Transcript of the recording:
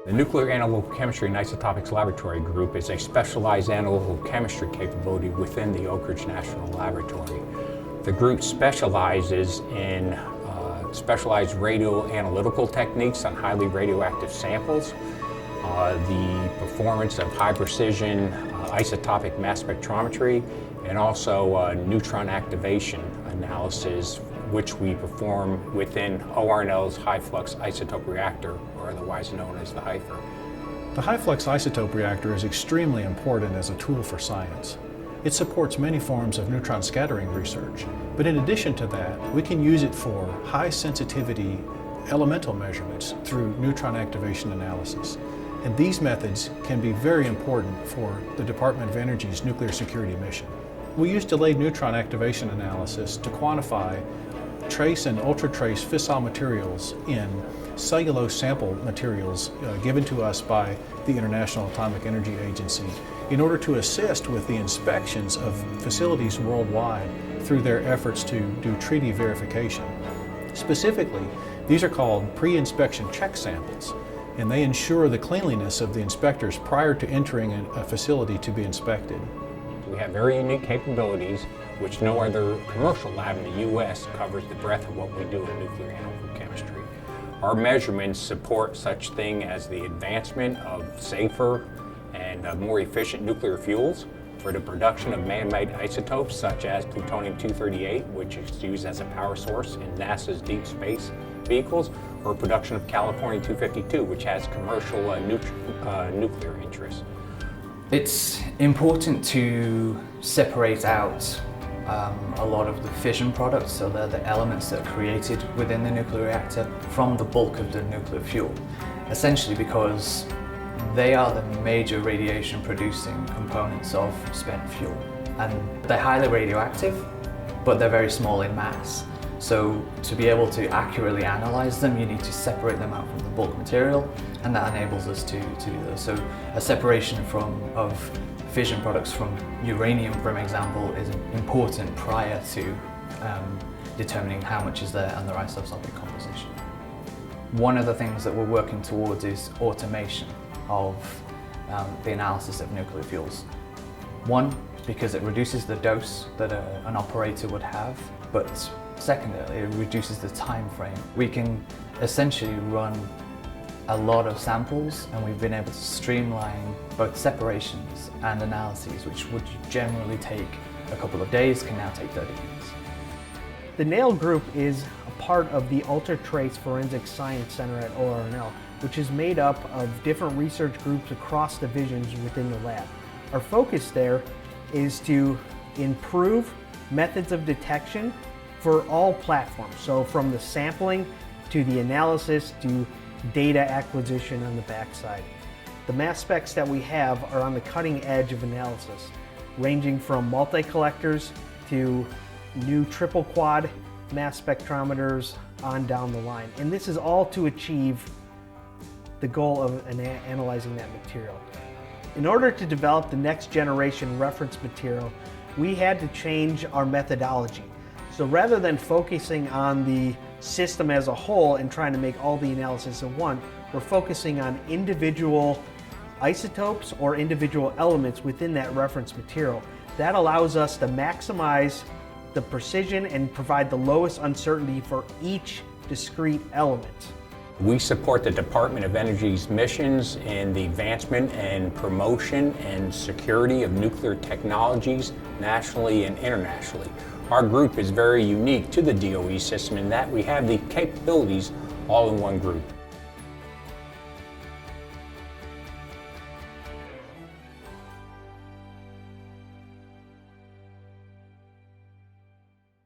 The Nuclear Analytical Chemistry and Isotopics Laboratory Group is a specialized analytical chemistry capability within the Oak Ridge National Laboratory. The group specializes in specialized radioanalytical techniques on highly radioactive samples, the performance of high-precision isotopic mass spectrometry, and also neutron activation analysis, which we perform within ORNL's high-flux isotope reactor, or otherwise known as the HIFER. The high-flux isotope reactor is extremely important as a tool for science. It supports many forms of neutron scattering research, but in addition to that, we can use it for high-sensitivity elemental measurements through neutron activation analysis. And these methods can be very important for the Department of Energy's nuclear security mission. We use delayed neutron activation analysis to quantify trace and ultra-trace fissile materials in cellulose sample materials given to us by the International Atomic Energy Agency in order to assist with the inspections of facilities worldwide through their efforts to do treaty verification. Specifically, these are called pre-inspection check samples, and they ensure the cleanliness of the inspectors prior to entering a facility to be inspected. We have very unique capabilities which no other commercial lab in the U.S. covers the breadth of what we do in nuclear analytical chemistry. Our measurements support such thing as the advancement of safer and more efficient nuclear fuels for the production of man-made isotopes such as plutonium-238, which is used as a power source in NASA's deep space vehicles, or production of californium-252, which has commercial nuclear interests. It's important to separate out a lot of the fission products, so they're the elements that are created within the nuclear reactor, from the bulk of the nuclear fuel. Essentially because they are the major radiation producing components of spent fuel. And they're highly radioactive, but they're very small in mass. So to be able to accurately analyze them, you need to separate them out from the bulk material, and that enables us to do this. So a separation of fission products from uranium, for example, is important prior to determining how much is there and their isotopic composition. One of the things that we're working towards is automation of the analysis of nuclear fuels. One, because it reduces the dose that an operator would have, but secondarily, it reduces the time frame. We can essentially run a lot of samples, and we've been able to streamline both separations and analyses, which would generally take a couple of days, can now take 30 minutes. The NAIL group is a part of the Ultra-Trace Forensic Science Center at ORNL, which is made up of different research groups across divisions within the lab. Our focus there is to improve methods of detection for all platforms. So from the sampling to the analysis to data acquisition on the backside. The mass specs that we have are on the cutting edge of analysis, ranging from multi-collectors to new triple quad mass spectrometers on down the line. And this is all to achieve the goal of analyzing that material. In order to develop the next generation reference material, we had to change our methodology. So rather than focusing on the system as a whole and trying to make all the analysis in one, we're focusing on individual isotopes or individual elements within that reference material. That allows us to maximize the precision and provide the lowest uncertainty for each discrete element. We support the Department of Energy's missions in the advancement and promotion and security of nuclear technologies nationally and internationally. Our group is very unique to the DOE system in that we have the capabilities all in one group.